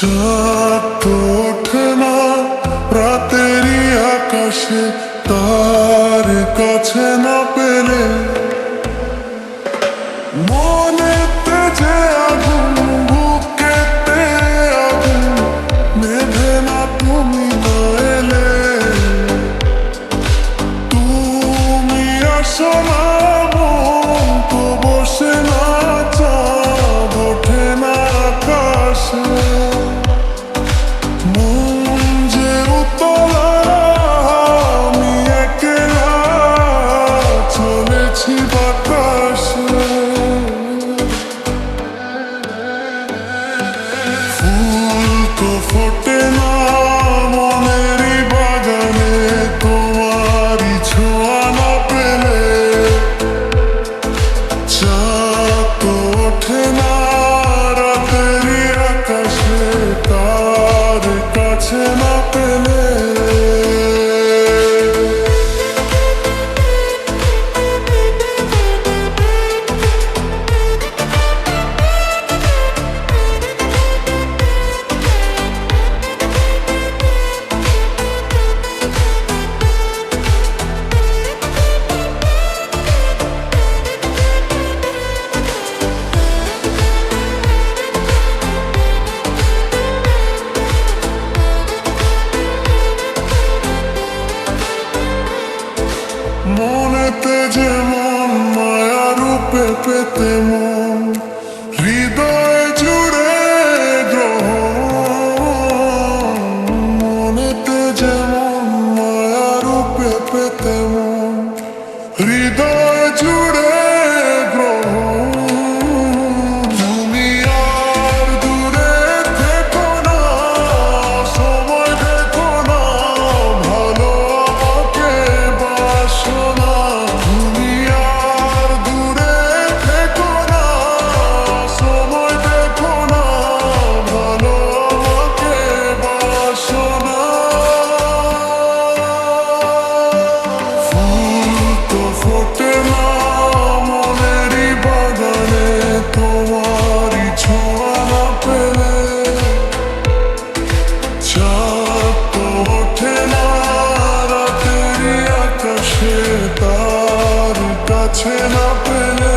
চাঁদ তো ওঠে না রাতেরই আকাশে, তার কাছে না পেলে মনেতে যে আগুন, বুকেতে আগুন নেভে না তুমি না এলে। তুমি আসো না, মন তো বসে না, চাঁদ ওঠে না আকাশে। মন যে উতলা, আমি একলা চলেছি বাতাসে। ফুল তো ফোটে না মনেরই বাগানে, তোমারই ছোঁয়া না পেলে। চাঁদ তো ওঠে না রাতেরই আকাশে, তার কাছে না পেলে। মনেতে যেমন মায়া রূপে পেতে মন, হৃদয় জুড়ে গ্রহণ। মনেতে যেমন মায়া রূপে পেতে মন, হৃদয় জুড়ে গ্রহণ। তুমি আর দূরে থেকো না, সময় দেখো না, ভালো আমাকে বাসো না। তুমি আর দূরে থেকো না, সময় দেখো না, ভালো আমাকে বাসো না। ফুল তো ফোটে না মনেরই বাগানে, তোমারই ছোঁয়া না পেলে। চাঁদ তো ওঠে না রাতেরই আকাশে, তার কাছে না পেলে।